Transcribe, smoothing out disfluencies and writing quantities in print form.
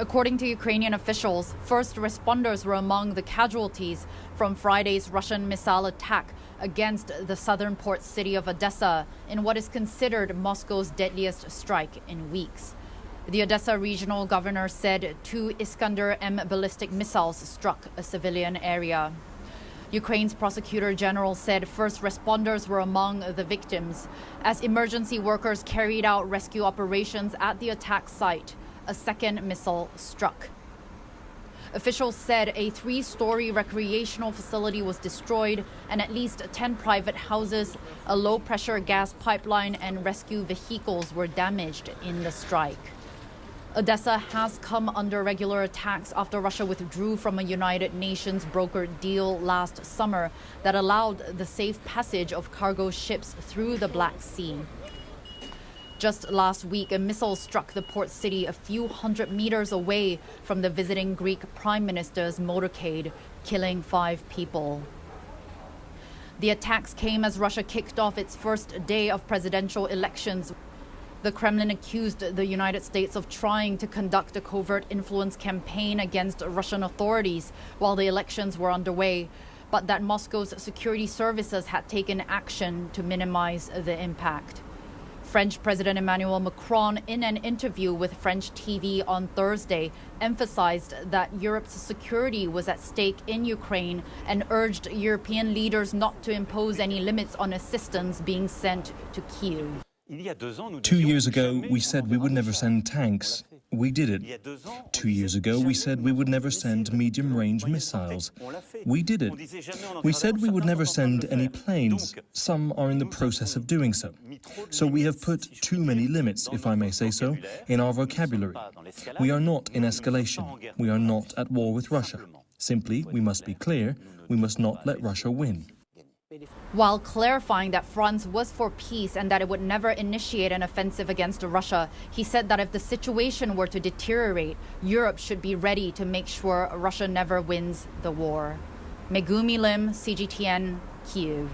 According to Ukrainian officials, first responders were among the casualties from Friday's Russian missile attack against the southern port city of Odesa in what is considered Moscow's deadliest strike in weeks. The Odesa regional governor said 2 Iskander-M ballistic missiles struck a civilian area. Ukraine's prosecutor general said first responders were among the victims. As emergency workers carried out rescue operations at the attack site, a second missile struck. Officials said a 3-story recreational facility was destroyed and at least 10 private houses, a low-pressure gas pipeline, and rescue vehicles were damaged in the strike. Odesa has come under regular attacks after Russia withdrew from a United Nations brokered deal last summer that allowed the safe passage of cargo ships through the Black Sea. Just last week, a missile struck the port city a few hundred meters away from the visiting Greek Prime Minister's motorcade, killing 5 people. The attacks came as Russia kicked off its first day of presidential elections. The Kremlin accused the United States of trying to conduct a covert influence campaign against Russian authorities while the elections were underway, but that Moscow's security services had taken action to minimize the impact. French President Emmanuel Macron, in an interview with French TV on Thursday, emphasized that Europe's security was at stake in Ukraine and urged European leaders not to impose any limits on assistance being sent to Kyiv. 2 years ago, we said we would never send tanks. We did it. 2 years ago, we said we would never send medium-range missiles. We did it. We said we would never send any planes. Some are in the process of doing so. So we have put too many limits, if I may say so, in our vocabulary. We are not in escalation. We are not at war with Russia. Simply, we must be clear, we must not let Russia win. While clarifying that France was for peace and that it would never initiate an offensive against Russia, he said that if the situation were to deteriorate, Europe should be ready to make sure Russia never wins the war. Megumi Lim, CGTN, Kyiv.